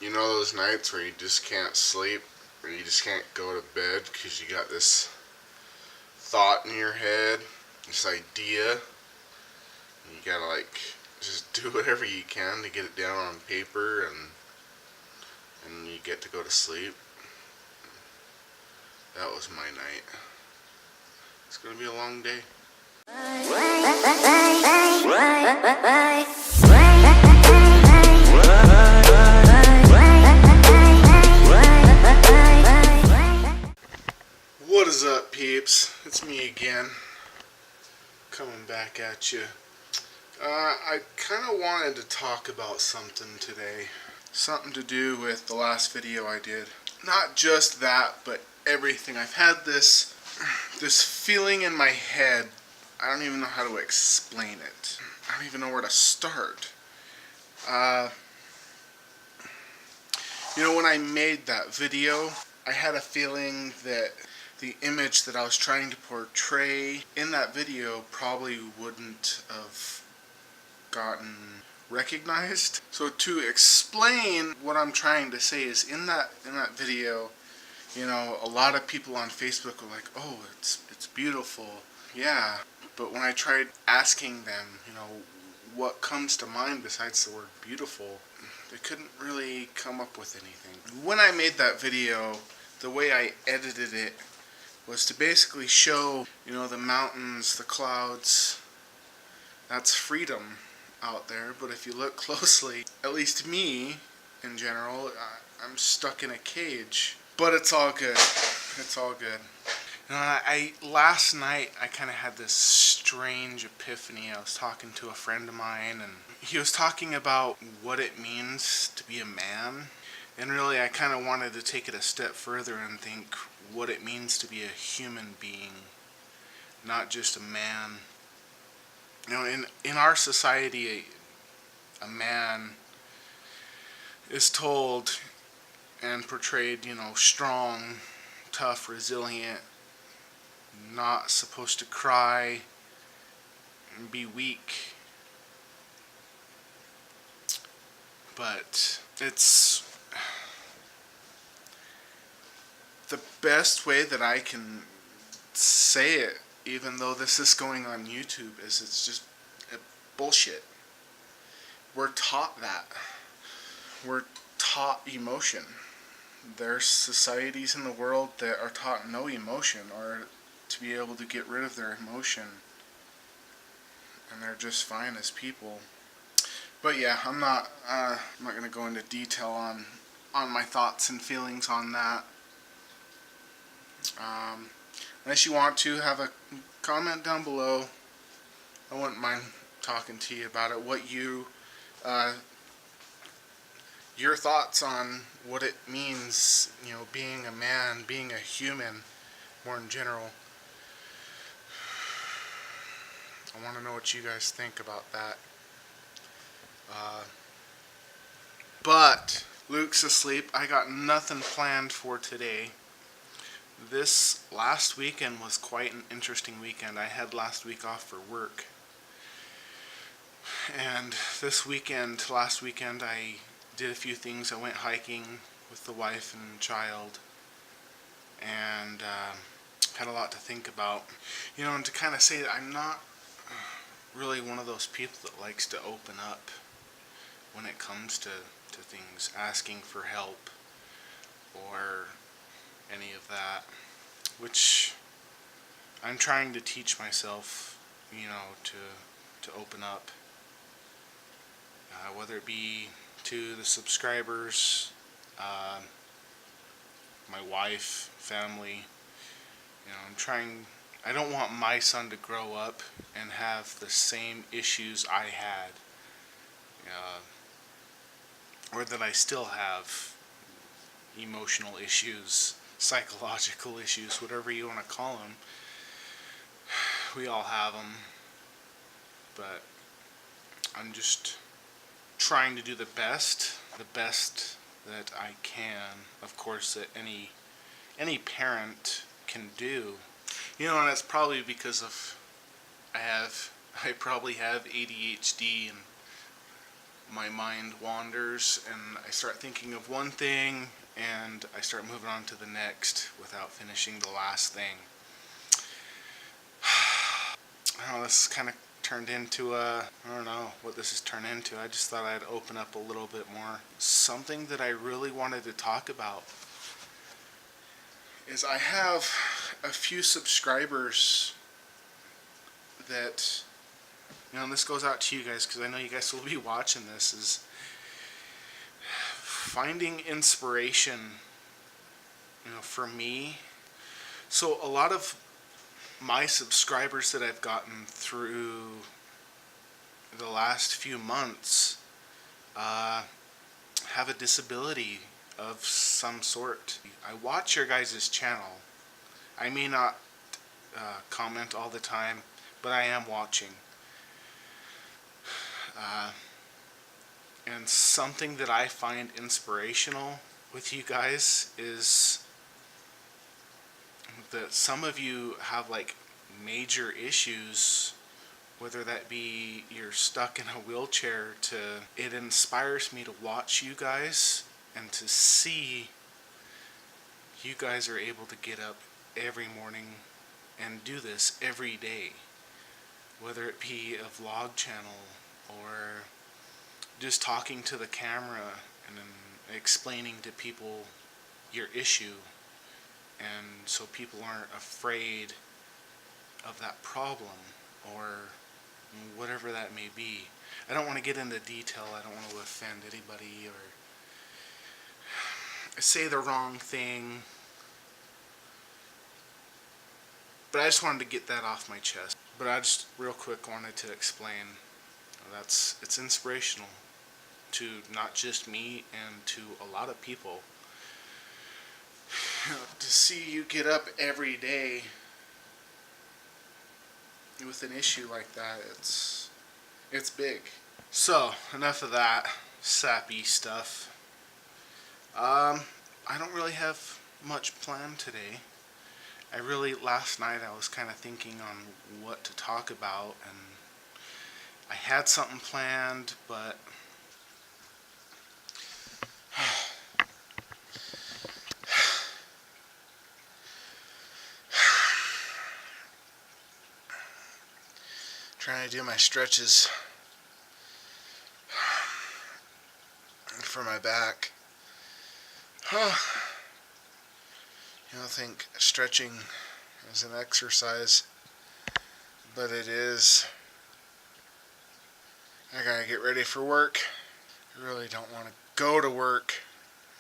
You know those nights where you just can't sleep, or you just can't go to bed because you got this thought in your head, this idea, and you gotta just do whatever you can to get it down on paper, and you get to go to sleep. That was my night. It's gonna be a long day. What is up, peeps? It's me again, coming back at you. I kind of wanted to talk about something today. Something to do with the last video I did. Not just that, but everything. I've had this feeling in my head. I don't even know how to explain it. I don't even know where to start. When I made that video, I had a feeling that the image that I was trying to portray in that video probably wouldn't have gotten recognized. So to explain what I'm trying to say is in that video, a lot of people on Facebook were like, "Oh, it's beautiful." Yeah, but when I tried asking them, what comes to mind besides the word beautiful, they couldn't really come up with anything. When I made that video, the way I edited it was to basically show, the mountains, the clouds. That's freedom out there, but if you look closely, at least me, in general, I'm stuck in a cage. But it's all good. It's all good. Last night, I kind of had this strange epiphany. I was talking to a friend of mine, and he was talking about what it means to be a man. And really, I kind of wanted to take it a step further and think what it means to be a human being, not just a man. In our society, a man is told and portrayed, strong, tough, resilient, not supposed to cry and be weak. But it's the best way that I can say it, even though this is going on YouTube, is it's just bullshit. We're taught that. We're taught emotion. There's societies in the world that are taught no emotion, or to be able to get rid of their emotion, and they're just fine as people. But yeah, I'm not going to go into detail on my thoughts and feelings on that. Unless you want to have a comment down below, I wouldn't mind talking to you about it. What your thoughts on what it means, being a man, being a human, more in general. I want to know what you guys think about that. But Luke's asleep. I got nothing planned for today. This last weekend was quite an interesting weekend. I had last week off for work. And last weekend, I did a few things. I went hiking with the wife and child. And had a lot to think about. And to kind of say that I'm not really one of those people that likes to open up when it comes to things, asking for help or any of that, which I'm trying to teach myself, to open up, whether it be to the subscribers, my wife, family. I don't want my son to grow up and have the same issues I had, or that I still have, emotional issues, psychological issues, whatever you want to call them. We all have them, but I'm just trying to do the best that I can, of course, that any parent can do. And it's probably because of I probably have ADHD, and my mind wanders and I start thinking of one thing and I start moving on to the next without finishing the last thing. I don't know, this kind of turned into I don't know what this has turned into. I just thought I'd open up a little bit more. Something that I really wanted to talk about is I have a few subscribers that, and this goes out to you guys because I know you guys will be watching this, is finding inspiration, for me. So a lot of my subscribers that I've gotten through the last few months have a disability of some sort. I watch your guys' channel. I may not comment all the time, but I am watching. And something that I find inspirational with you guys is that some of you have like major issues, whether that be you're stuck in a wheelchair to, it inspires me to watch you guys and to see you guys are able to get up every morning and do this every day, whether it be a vlog channel or just talking to the camera and then explaining to people your issue, and so people aren't afraid of that problem or whatever that may be. I don't want to get into detail. I don't want to offend anybody or say the wrong thing, but I just wanted to get that off my chest. But I just real quick wanted to explain it's inspirational to not just me and to a lot of people. To see you get up every day with an issue like that, it's big. So enough of that sappy stuff. I don't really have much planned today. Last night I was kind of thinking on what to talk about, and I had something planned, but trying to do my stretches for my back. I don't think stretching is an exercise, but it is. I gotta get ready for work. I really don't want to go to work.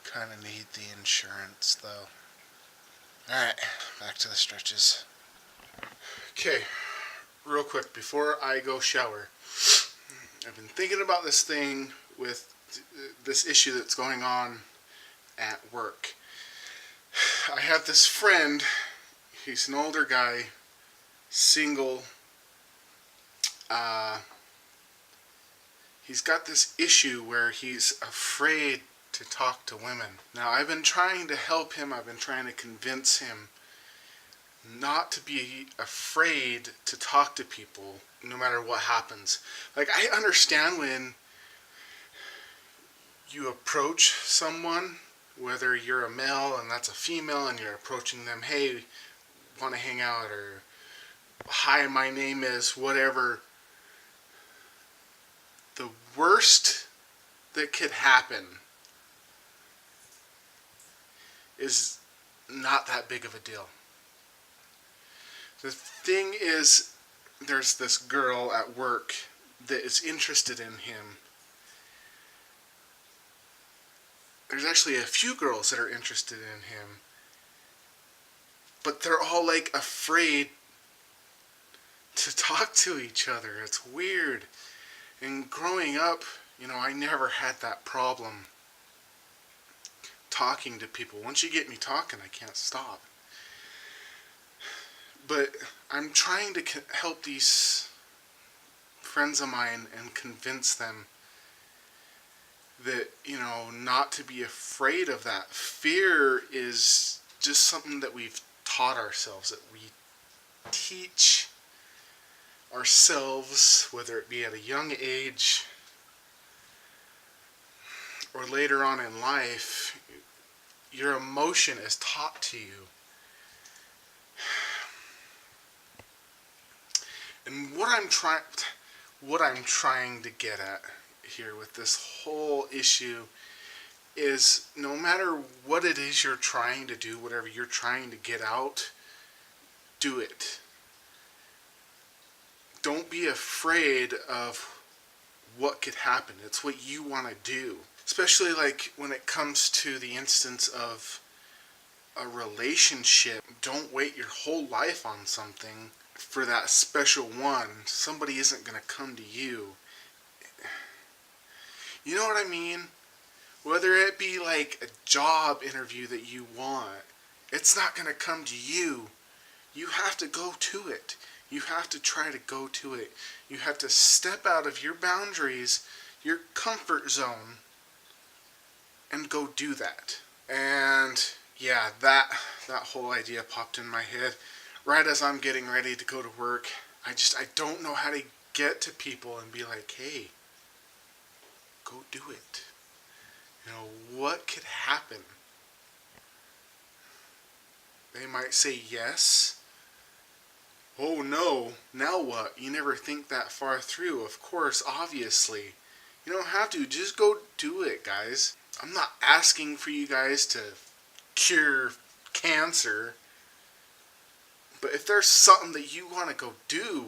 Kind of need the insurance though. Alright, back to the stretches. Okay, real quick, before I go shower, I've been thinking about this thing with this issue that's going on at work. I have this friend, he's an older guy, single. He's got this issue where he's afraid to talk to women. Now, I've been trying to help him. I've been trying to convince him not to be afraid to talk to people no matter what happens. Like, I understand when you approach someone, whether you're a male and that's a female and you're approaching them, hey, want to hang out, or hi, my name is whatever. The worst that could happen is not that big of a deal. The thing is, there's this girl at work that is interested in him. There's actually a few girls that are interested in him, but they're all like afraid to talk to each other. It's weird. And growing up, I never had that problem talking to people. Once you get me talking, I can't stop. But I'm trying to help these friends of mine and convince them that, not to be afraid of that. Fear is just something that we've taught ourselves, that we teach ourselves, whether it be at a young age or later on in life, your emotion is taught to you. And what I'm trying to get at here with this whole issue is, no matter what it is you're trying to do, whatever you're trying to get out, do it. Don't be afraid of what could happen. It's what you want to do. Especially like when it comes to the instance of a relationship. Don't wait your whole life on something for that special one. Somebody isn't going to come to you. You know what I mean? Whether it be like a job interview that you want, it's not going to come to you. You have to go to it. You have to try to go to it. You have to step out of your boundaries, your comfort zone, and go do that. And yeah, that whole idea popped in my head right as I'm getting ready to go to work. I don't know how to get to people and be like, hey, go do it. You know, what could happen? They might say yes. Oh no, now what? You never think that far through. Of course, obviously. You don't have to. Just go do it, guys. I'm not asking for you guys to cure cancer. But if there's something that you want to go do,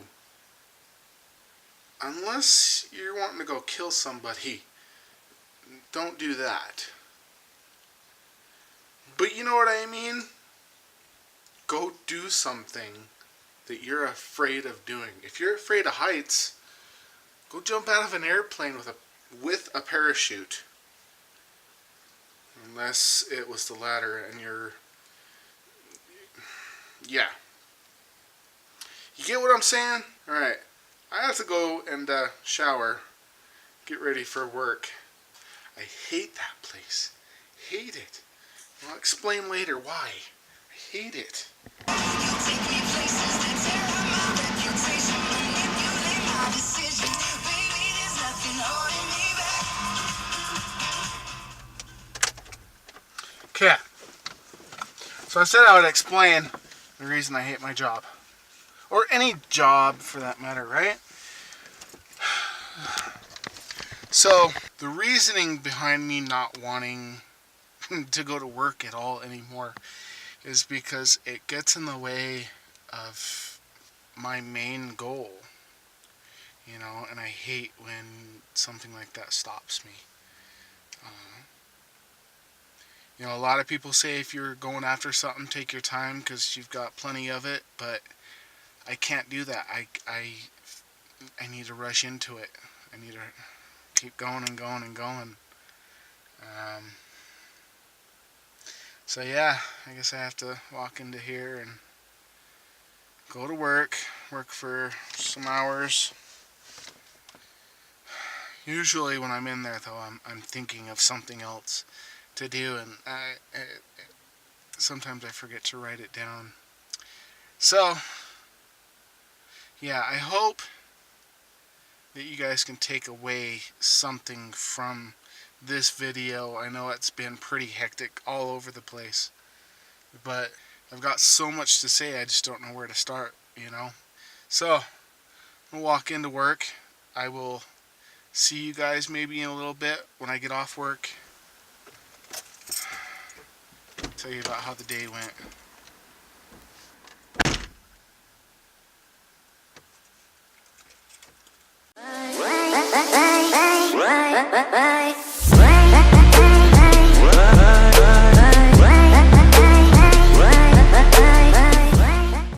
unless you're wanting to go kill somebody, don't do that. But you know what I mean? Go do something that you're afraid of doing. If you're afraid of heights, go jump out of an airplane with a parachute. Unless it was the latter and yeah. You get what I'm saying? Alright. I have to go and shower. Get ready for work. I hate that place. Hate it. I'll explain later why. I hate it. Okay. So I said I would explain the reason I hate my job. Or any job for that matter, right? So, the reasoning behind me not wanting to go to work at all anymore is because it gets in the way of my main goal. You know, and I hate when something like that stops me. You know, a lot of people say if you're going after something, take your time because you've got plenty of it, but I can't do that. I need to rush into it. I need to keep going and going and going. So yeah, I guess I have to walk into here and go to work for some hours. Usually when I'm in there though, I'm thinking of something else to do, and sometimes I forget to write it down. So yeah, I hope that you guys can take away something from this video. I know it's been pretty hectic all over the place, but I've got so much to say I just don't know where to start, you know. So I'll walk into work. I will see you guys maybe in a little bit when I get off work. Tell you about how the day went. Bye.